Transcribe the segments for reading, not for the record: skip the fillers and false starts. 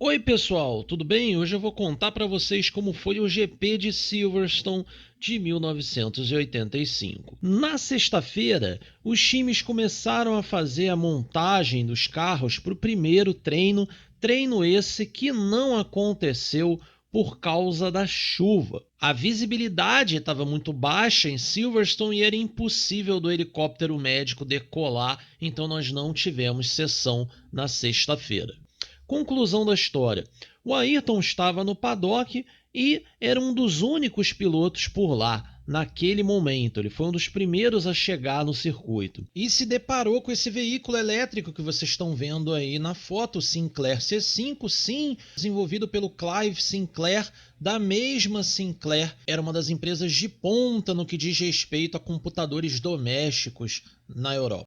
Oi pessoal, tudo bem? Hoje eu vou contar para vocês como foi o GP de Silverstone de 1985. Na sexta-feira, os times começaram a fazer a montagem dos carros para o primeiro treino, treino esse que não aconteceu por causa da chuva. A visibilidade estava muito baixa em Silverstone e era impossível do helicóptero médico decolar, então nós não tivemos sessão na sexta-feira. Conclusão da história. O Ayrton estava no paddock e era um dos únicos pilotos por lá naquele momento. Ele foi um dos primeiros a chegar no circuito. E se deparou com esse veículo elétrico que vocês estão vendo aí na foto, o Sinclair C5, sim, desenvolvido pelo Clive Sinclair, da mesma Sinclair. Era uma das empresas de ponta no que diz respeito a computadores domésticos na Europa.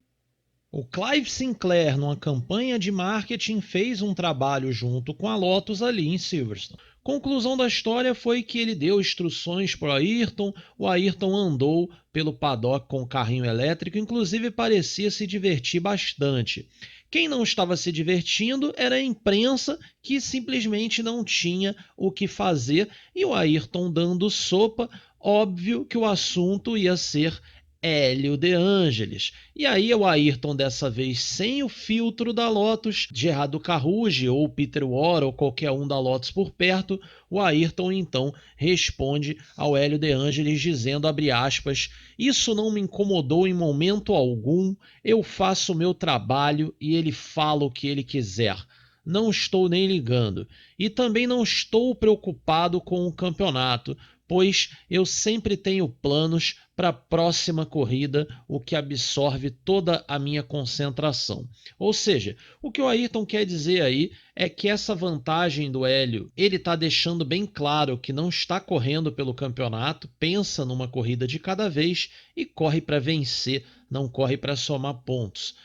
O Clive Sinclair, numa campanha de marketing, fez um trabalho junto com a Lotus ali em Silverstone. Conclusão da história foi que ele deu instruções para o Ayrton andou pelo paddock com o carrinho elétrico, inclusive parecia se divertir bastante. Quem não estava se divertindo era a imprensa, que simplesmente não tinha o que fazer, e o Ayrton dando sopa, óbvio que o assunto ia ser Hélio De Angelis. E aí o Ayrton, dessa vez sem o filtro da Lotus, Gerardo Carruge ou Peter Warr ou qualquer um da Lotus por perto, o Ayrton então responde ao Hélio De Angelis dizendo, abre aspas, isso não me incomodou em momento algum, eu faço o meu trabalho e ele fala o que ele quiser. Não estou nem ligando. E também não estou preocupado com o campeonato, pois eu sempre tenho planos para a próxima corrida, o que absorve toda a minha concentração. Ou seja, o que o Ayrton quer dizer aí é que essa vantagem do Hélio, ele está deixando bem claro que não está correndo pelo campeonato, pensa numa corrida de cada vez e corre para vencer, não corre para somar pontos.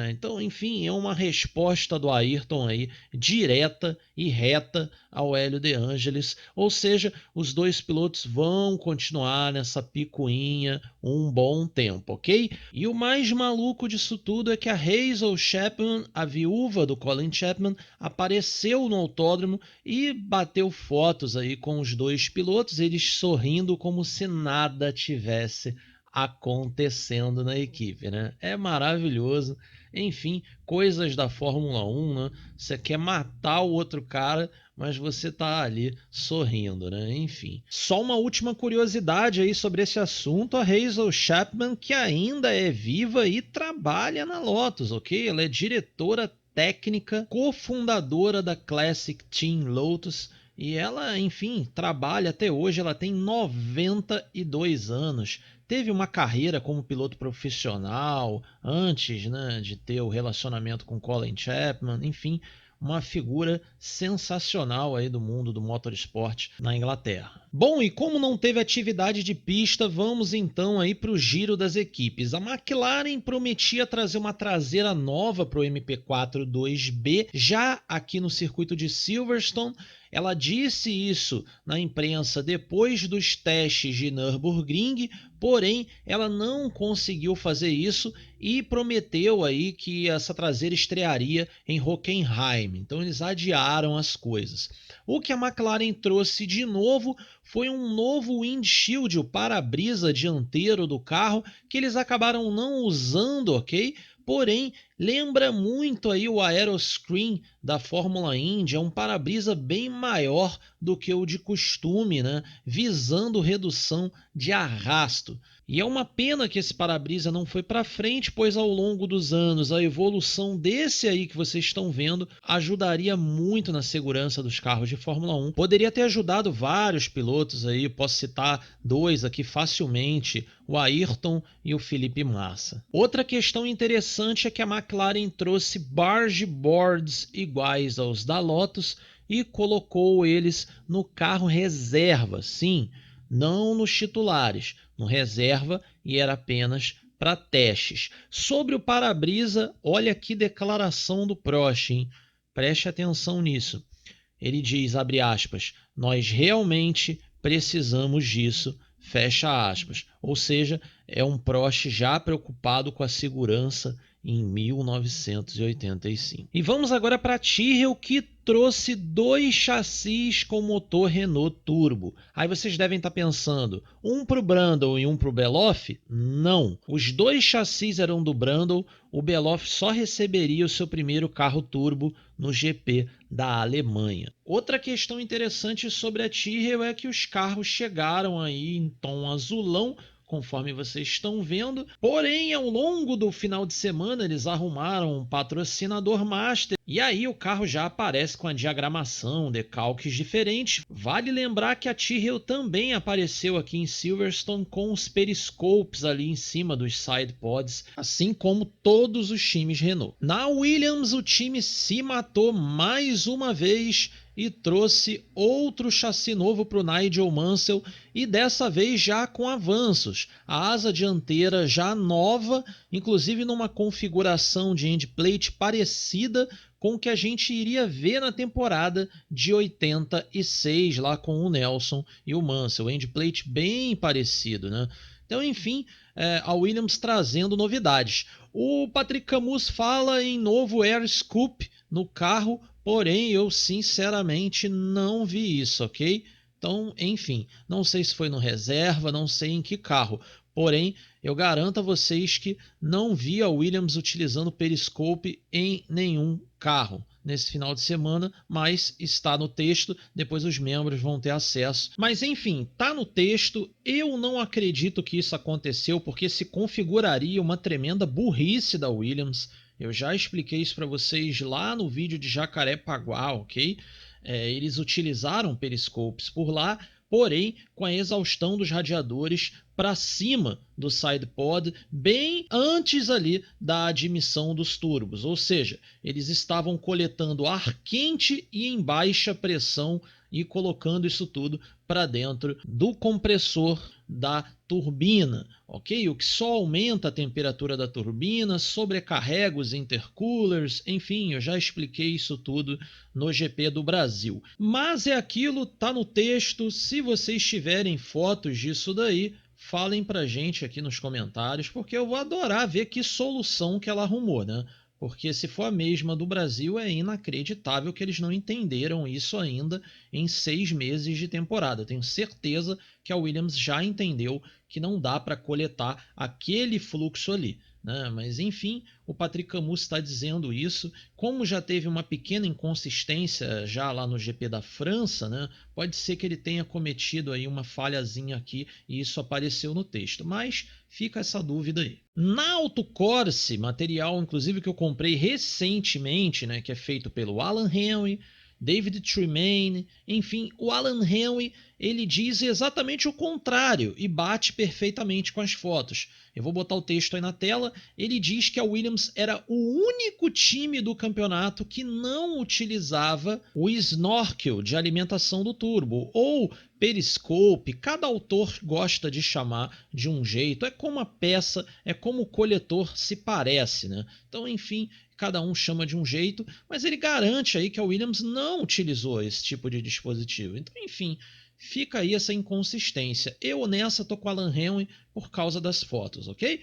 Então, enfim, é uma resposta do Ayrton aí, direta e reta ao Hélio De Angelis, ou seja, os dois pilotos vão continuar nessa picuinha um bom tempo, ok? E o mais maluco disso tudo é que a Hazel Chapman, a viúva do Colin Chapman, apareceu no autódromo e bateu fotos aí com os dois pilotos, eles sorrindo como se nada tivesse acontecendo na equipe, né? É maravilhoso. Enfim, coisas da Fórmula 1, né? Você quer matar o outro cara, mas você tá ali sorrindo, né? Enfim. Só uma última curiosidade aí sobre esse assunto, a Hazel Chapman, que ainda é viva e trabalha na Lotus, ok? Ela é diretora técnica, cofundadora da Classic Team Lotus, e ela, enfim, trabalha até hoje, ela tem 92 anos. Teve uma carreira como piloto profissional antes, né, de ter o relacionamento com Colin Chapman, enfim, uma figura sensacional aí do mundo do motorsport na Inglaterra. Bom, e como não teve atividade de pista, vamos então aí para o giro das equipes. A McLaren prometia trazer uma traseira nova para o MP4 2B já aqui no circuito de Silverstone. Ela disse isso na imprensa depois dos testes de Nürburgring, porém ela não conseguiu fazer isso e prometeu aí que essa traseira estrearia em Hockenheim. Então eles adiaram as coisas. O que a McLaren trouxe de novo foi um novo windshield, o para-brisa dianteiro do carro, que eles acabaram não usando, ok? Porém, lembra muito aí o Aeroscreen da Fórmula Indy, é um para-brisa bem maior do que o de costume, né? Visando redução de arrasto. E é uma pena que esse para-brisa não foi para frente, pois ao longo dos anos a evolução desse aí que vocês estão vendo ajudaria muito na segurança dos carros de Fórmula 1. Poderia ter ajudado vários pilotos aí, posso citar dois aqui facilmente, o Ayrton e o Felipe Massa. Outra questão interessante é que a McLaren trouxe barge boards iguais aos da Lotus e colocou eles no carro reserva, sim, não nos titulares, no reserva, e era apenas para testes. Sobre o para-brisa, olha que declaração do Prost, hein? Preste atenção nisso. Ele diz, abre aspas, nós realmente precisamos disso, fecha aspas. Ou seja, é um Prost já preocupado com a segurança em 1985. E vamos agora para Tyrrell, que trouxe 2 chassis com motor Renault Turbo. Aí vocês devem estar pensando, um para o Brundle e um para o Beloff? Não, os 2 chassis eram do Brundle, o Beloff só receberia o seu primeiro carro turbo no GP da Alemanha. Outra questão interessante sobre a Tyrrell é que os carros chegaram aí em tom azulão, conforme vocês estão vendo. Porém, ao longo do final de semana, eles arrumaram um patrocinador master e aí o carro já aparece com a diagramação, decalques diferentes. Vale lembrar que a Tyrrell também apareceu aqui em Silverstone com os periscopes ali em cima dos side pods, assim como todos os times Renault. Na Williams, o time se matou mais uma vez e trouxe outro chassi novo para o Nigel Mansell e dessa vez já com avanços. A asa dianteira já nova, inclusive numa configuração de endplate parecida com o que a gente iria ver na temporada de 86 lá com o Nelson e o Mansell. Endplate bem parecido, né? Então, enfim, a Williams trazendo novidades. O Patrick Camus fala em novo Air Scoop no carro, porém eu sinceramente não vi isso, ok? Então, enfim, não sei se foi no reserva, não sei em que carro, porém eu garanto a vocês que não vi a Williams utilizando periscope em nenhum carro nesse final de semana, mas está no texto, depois os membros vão ter acesso. Mas enfim, tá no texto, eu não acredito que isso aconteceu, porque se configuraria uma tremenda burrice da Williams. Eu já expliquei isso para vocês lá no vídeo de Jacarepaguá, ok? Eles utilizaram periscopes por lá, porém com a exaustão dos radiadores para cima do sidepod, bem antes ali da admissão dos turbos. Ou seja, eles estavam coletando ar quente e em baixa pressão e colocando isso tudo para dentro do compressor da turbina, ok? O que só aumenta a temperatura da turbina, sobrecarrega os intercoolers, enfim, eu já expliquei isso tudo no GP do Brasil. Mas é aquilo, tá no texto, se vocês tiverem fotos disso daí, falem pra gente aqui nos comentários, porque eu vou adorar ver que solução que ela arrumou, né? Porque se for a mesma do Brasil, é inacreditável que eles não entenderam isso ainda em 6 meses de temporada. Tenho certeza que a Williams já entendeu que não dá para coletar aquele fluxo ali, né? Mas enfim, o Patrick Camus está dizendo isso. Como já teve uma pequena inconsistência já lá no GP da França, né? Pode ser que ele tenha cometido aí uma falhazinha aqui e isso apareceu no texto, mas fica essa dúvida aí. Na Autocorse, material inclusive que eu comprei recentemente, né, que é feito pelo Alan Henry, David Tremaine, enfim, o Alan Henry, ele diz exatamente o contrário e bate perfeitamente com as fotos. Eu vou botar o texto aí na tela. Ele diz que a Williams era o único time do campeonato que não utilizava o snorkel de alimentação do turbo, ou periscope, cada autor gosta de chamar de um jeito, é como a peça, é como o coletor se parece, né? Então, enfim, cada um chama de um jeito, mas ele garante aí que a Williams não utilizou esse tipo de dispositivo. Então, enfim, fica aí essa inconsistência. Eu nessa tô com a Alan Henry por causa das fotos, ok?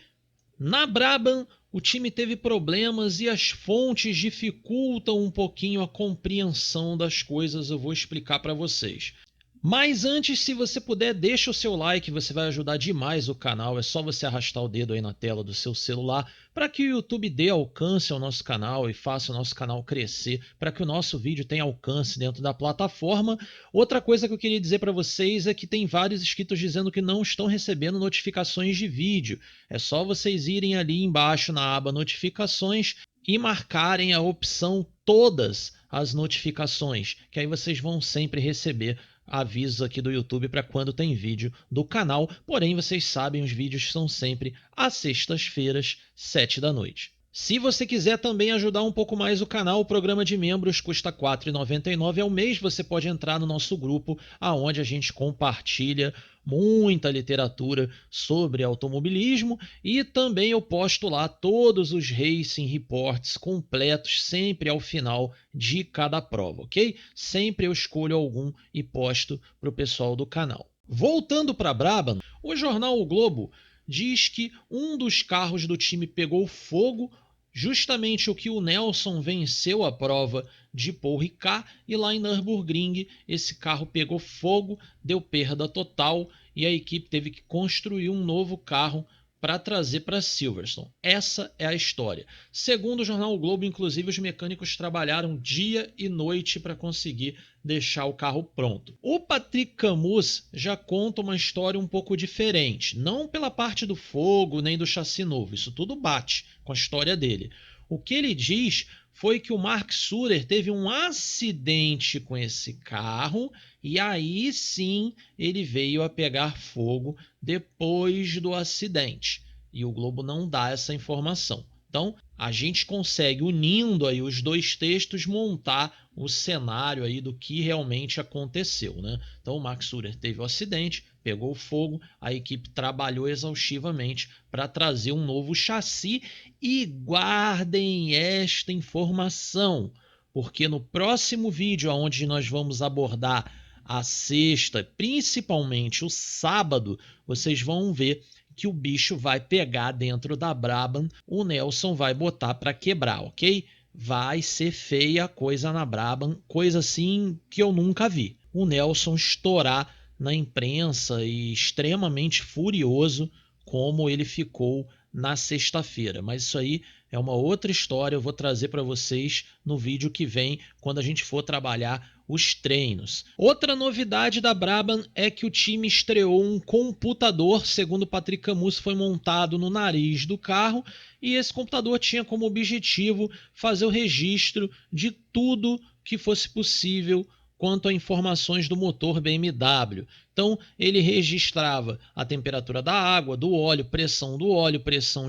Na Brabham, o time teve problemas e as fontes dificultam um pouquinho a compreensão das coisas, eu vou explicar para vocês. Mas antes, se você puder, deixa o seu like, você vai ajudar demais o canal. É só você arrastar o dedo aí na tela do seu celular para que o YouTube dê alcance ao nosso canal e faça o nosso canal crescer, para que o nosso vídeo tenha alcance dentro da plataforma. Outra coisa que eu queria dizer para vocês é que tem vários inscritos dizendo que não estão recebendo notificações de vídeo. É só vocês irem ali embaixo na aba notificações e marcarem a opção todas as notificações, que aí vocês vão sempre receber avisos aqui do YouTube para quando tem vídeo do canal, porém vocês sabem, os vídeos são sempre às sextas-feiras, 7 da noite. Se você quiser também ajudar um pouco mais o canal, o programa de membros custa R$ 4,99 ao mês. Você pode entrar no nosso grupo, onde a gente compartilha muita literatura sobre automobilismo e também eu posto lá todos os Racing Reports completos sempre ao final de cada prova, ok? Sempre eu escolho algum e posto para o pessoal do canal. Voltando para a Brabham, o jornal O Globo diz que um dos carros do time pegou fogo, justamente o que o Nelson venceu a prova de Paul Ricard, e lá em Nürburgring esse carro pegou fogo, deu perda total e a equipe teve que construir um novo carro para trazer para Silverstone. Essa é a história. Segundo o jornal o Globo, inclusive, os mecânicos trabalharam dia e noite para conseguir deixar o carro pronto. O Patrick Camus já conta uma história um pouco diferente, não pela parte do fogo nem do chassi novo, isso tudo bate com a história dele. O que ele diz foi que o Mark Surer teve um acidente com esse carro e aí sim ele veio a pegar fogo depois do acidente. E o Globo não dá essa informação. Então, a gente consegue, unindo aí os dois textos, montar o cenário aí do que realmente aconteceu, né? Então, o Mark Surer teve o acidente, pegou fogo, a equipe trabalhou exaustivamente para trazer um novo chassi e guardem esta informação, porque no próximo vídeo, onde nós vamos abordar a sexta, principalmente o sábado, vocês vão ver que o bicho vai pegar dentro da Brabham, o Nelson vai botar para quebrar, ok? Vai ser feia a coisa na Brabham, coisa assim que eu nunca vi. O Nelson estourar na imprensa e extremamente furioso como ele ficou na sexta-feira. Mas isso aí é uma outra história, eu vou trazer para vocês no vídeo que vem, quando a gente for trabalhar os treinos. Outra novidade da Brabham é que o time estreou um computador, segundo Patrick Camus, foi montado no nariz do carro, e esse computador tinha como objetivo fazer o registro de tudo que fosse possível quanto a informações do motor BMW. Então, ele registrava a temperatura da água, do óleo, pressão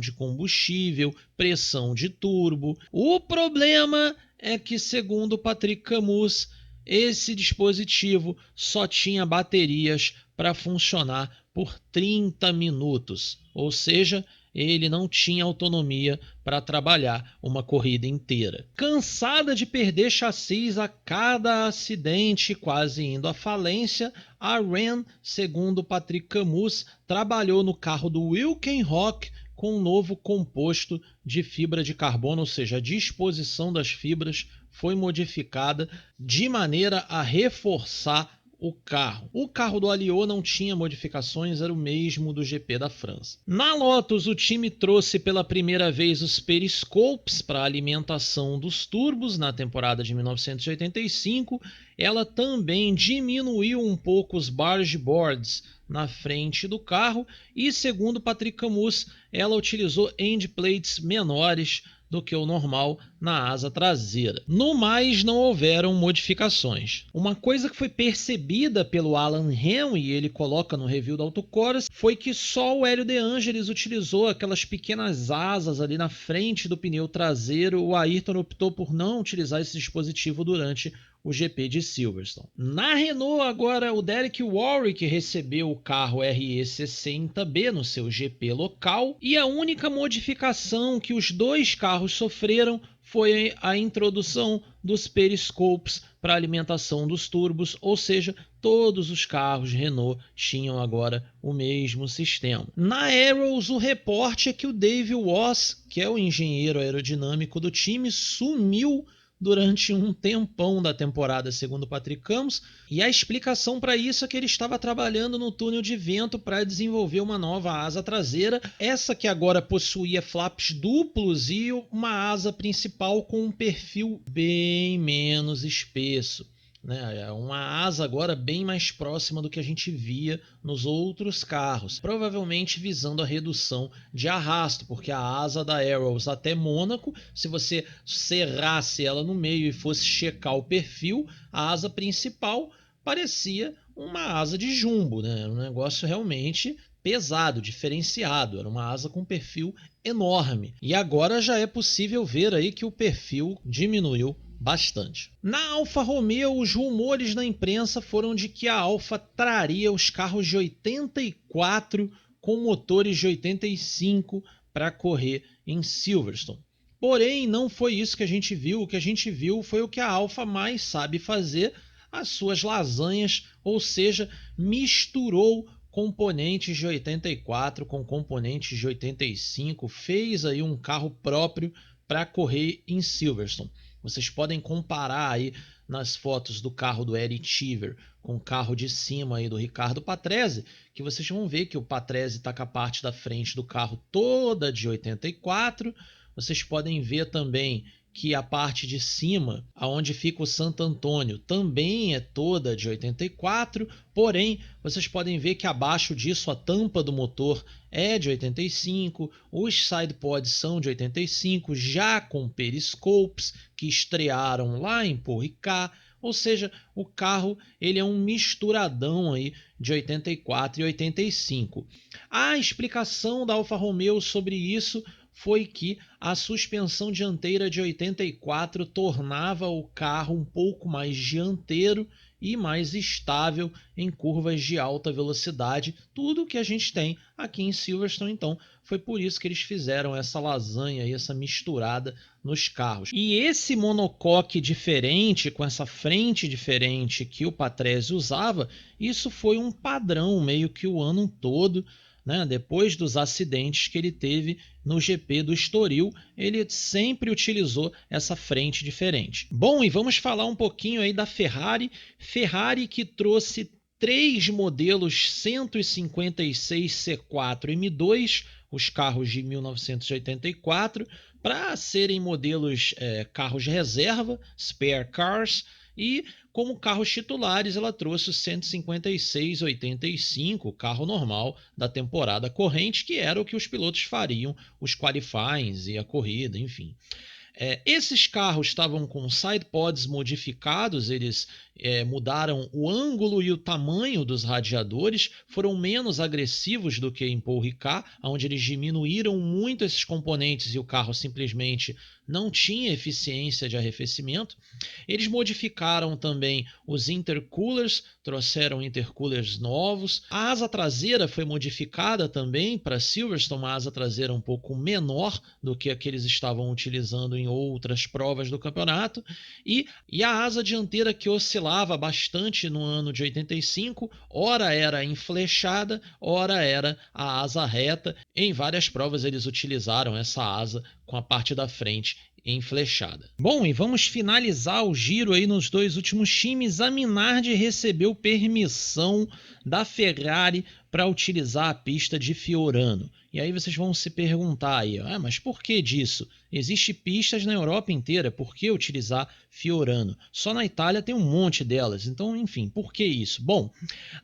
de combustível, pressão de turbo. O problema é que, segundo Patrick Camus, esse dispositivo só tinha baterias para funcionar por 30 minutos, ou seja, ele não tinha autonomia para trabalhar uma corrida inteira. Cansada de perder chassis a cada acidente, quase indo à falência, a Ren, segundo Patrick Camus, trabalhou no carro do Wilkenrock com um novo composto de fibra de carbono, ou seja, a disposição das fibras foi modificada de maneira a reforçar o carro. O carro do Alliot não tinha modificações, era o mesmo do GP da França. Na Lotus, o time trouxe pela primeira vez os periscopes para a alimentação dos turbos na temporada de 1985. Ela também diminuiu um pouco os barge boards na frente do carro e, segundo Patrick Camus, ela utilizou end plates menores do que o normal na asa traseira. No mais, não houveram modificações. Uma coisa que foi percebida pelo Alan Henry, ele coloca no review da Autocross, foi que só o Hélio De Angelis utilizou aquelas pequenas asas ali na frente do pneu traseiro. O Ayrton optou por não utilizar esse dispositivo durante o GP de Silverstone. Na Renault, agora, o Derek Warwick recebeu o carro RE60B no seu GP local e a única modificação que os dois carros sofreram foi a introdução dos periscopes para alimentação dos turbos, ou seja, todos os carros Renault tinham agora o mesmo sistema. Na Arrows, o reporte é que o Dave Wass, que é o engenheiro aerodinâmico do time, sumiu durante um tempão da temporada, segundo Patrick Camus, e a explicação para isso é que ele estava trabalhando no túnel de vento para desenvolver uma nova asa traseira, essa que agora possuía flaps duplos e uma asa principal com um perfil bem menos espesso. É uma asa agora bem mais próxima do que a gente via nos outros carros, provavelmente visando a redução de arrasto, porque a asa da Arrows até Mônaco, se você serrasse ela no meio e fosse checar o perfil, a asa principal parecia uma asa de jumbo, né? Era um negócio realmente pesado, diferenciado, era uma asa com perfil enorme. E agora já é possível ver aí que o perfil diminuiu bastante. Na Alfa Romeo, os rumores na imprensa foram de que a Alfa traria os carros de 84 com motores de 85 para correr em Silverstone. Porém, não foi isso que a gente viu. O que a gente viu foi o que a Alfa mais sabe fazer, as suas lasanhas, ou seja, misturou componentes de 84 com componentes de 85, fez aí um carro próprio para correr em Silverstone. Vocês podem comparar aí nas fotos do carro do Eric Cheever com o carro de cima aí do Ricardo Patrese, que vocês vão ver que o Patrese está com a parte da frente do carro toda de 84. Vocês podem ver também que a parte de cima, aonde fica o Santo Antônio, também é toda de 84, porém, vocês podem ver que abaixo disso a tampa do motor é de 85, os sidepods são de 85, já com periscopes que estrearam lá em Paul Ricard, ou seja, o carro ele é um misturadão aí de 84 e 85. A explicação da Alfa Romeo sobre isso foi que a suspensão dianteira de 84 tornava o carro um pouco mais dianteiro e mais estável em curvas de alta velocidade, tudo que a gente tem aqui em Silverstone. Então foi por isso que eles fizeram essa lasanha e essa misturada nos carros. E esse monocoque diferente, com essa frente diferente que o Patrese usava, isso foi um padrão meio que o ano todo, né? Depois dos acidentes que ele teve no GP do Estoril, ele sempre utilizou essa frente diferente. Bom, e vamos falar um pouquinho aí da Ferrari. Ferrari que trouxe 3 modelos 156 C4 M2, os carros de 1984, para serem modelos carros de reserva, spare cars, e como carros titulares ela trouxe o 156-85, o carro normal da temporada corrente, que era o que os pilotos fariam, os qualifyings e a corrida, enfim. Esses carros estavam com sidepods modificados, eles mudaram o ângulo e o tamanho dos radiadores, foram menos agressivos do que em Paul Ricard, onde eles diminuíram muito esses componentes e o carro simplesmente não tinha eficiência de arrefecimento. Eles modificaram também os intercoolers, trouxeram intercoolers novos. A asa traseira foi modificada também para Silverstone, uma asa traseira um pouco menor do que a que eles estavam utilizando em outras provas do campeonato. E a asa dianteira, que oscilava bastante no ano de 85, ora era enflechada, ora era a asa reta. Em várias provas eles utilizaram essa asa com a parte da frente enflechada. Bom, e vamos finalizar o giro aí nos dois últimos times. A Minardi recebeu permissão da Ferrari para utilizar a pista de Fiorano. E aí vocês vão se perguntar aí, mas por que disso? Existem pistas na Europa inteira, por que utilizar Fiorano? Só na Itália tem um monte delas, então enfim, por que isso? Bom,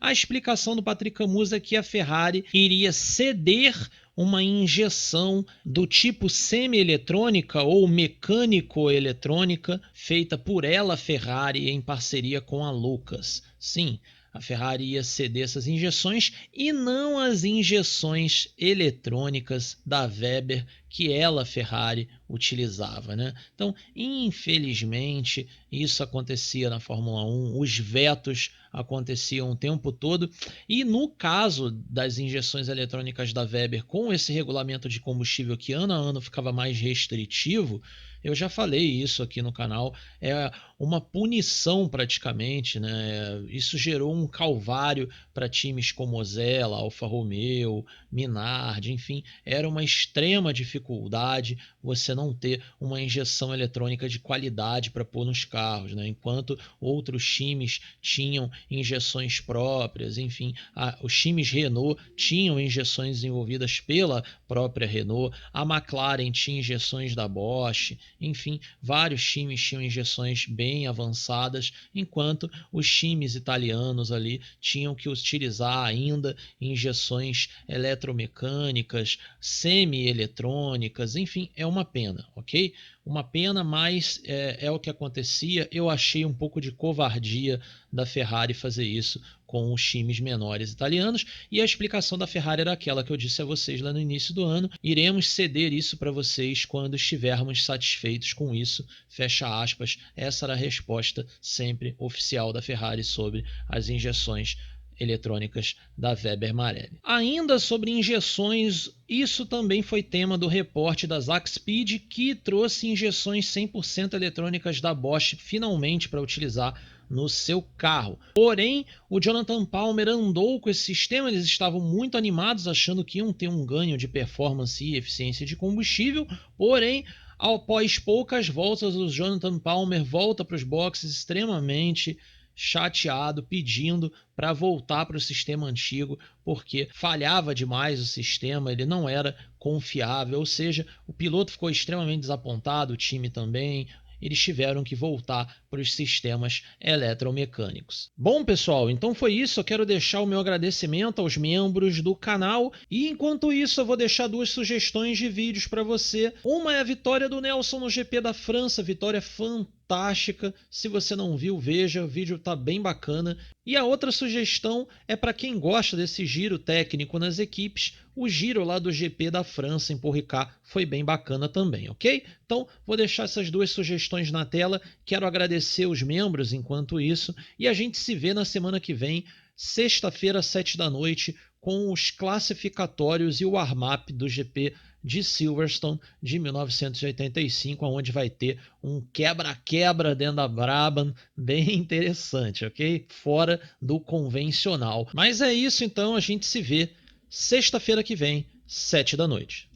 a explicação do Patrick Camus é que a Ferrari iria ceder uma injeção do tipo semi-eletrônica ou mecânico-eletrônica feita por ela, Ferrari, em parceria com a Lucas. Sim, a Ferrari ia ceder essas injeções e não as injeções eletrônicas da Weber que ela, Ferrari, utilizava, né? Então, infelizmente, isso acontecia na Fórmula 1, os vetos aconteciam o tempo todo, e no caso das injeções eletrônicas da Weber, com esse regulamento de combustível que ano a ano ficava mais restritivo, eu já falei isso aqui no canal, é uma punição praticamente, né? Isso gerou um calvário para times como Ozella, Alfa Romeo, Minardi, enfim, era uma extrema dificuldade você não ter uma injeção eletrônica de qualidade para pôr nos carros, né? Enquanto outros times tinham injeções próprias, enfim, os times Renault tinham injeções desenvolvidas pela própria Renault, a McLaren tinha injeções da Bosch, enfim, vários times tinham injeções bem avançadas, enquanto os times italianos ali tinham que utilizar ainda injeções eletromecânicas, semi-eletrônicas, enfim, é uma pena, ok? Uma pena, mas é o que acontecia. Eu achei um pouco de covardia da Ferrari fazer isso com os times menores italianos, e a explicação da Ferrari era aquela que eu disse a vocês lá no início do ano: iremos ceder isso para vocês quando estivermos satisfeitos com isso, fecha aspas. Essa era a resposta sempre oficial da Ferrari sobre as injeções eletrônicas da Weber Marelli. Ainda sobre injeções, isso também foi tema do reporte da Zakspeed, que trouxe injeções 100% eletrônicas da Bosch finalmente para utilizar no seu carro. Porém, o Jonathan Palmer andou com esse sistema, eles estavam muito animados, achando que iam ter um ganho de performance e eficiência de combustível, porém Após poucas voltas, o Jonathan Palmer volta para os boxes extremamente chateado, pedindo para voltar para o sistema antigo, porque falhava demais o sistema, ele não era confiável, ou seja, o piloto ficou extremamente desapontado, o time também. Eles tiveram que voltar para os sistemas eletromecânicos. Bom, pessoal, então foi isso. Eu quero deixar o meu agradecimento aos membros do canal e, enquanto isso, eu vou deixar duas sugestões de vídeos para você. Uma é a vitória do Nelson no GP da França, vitória fantástica. Se você não viu, veja, o vídeo tá bem bacana. E a outra sugestão é para quem gosta desse giro técnico nas equipes, o giro lá do GP da França em Paul Ricard foi bem bacana também, ok? Então, vou deixar essas duas sugestões na tela. Quero agradecer os membros enquanto isso e a gente se vê na semana que vem, sexta-feira, 7 da noite, com os classificatórios e o warm-up do GP de Silverstone de 1985, onde vai ter um quebra-quebra dentro da Brabham bem interessante, ok? Fora do convencional. Mas é isso então, a gente se vê sexta-feira que vem, 7 da noite.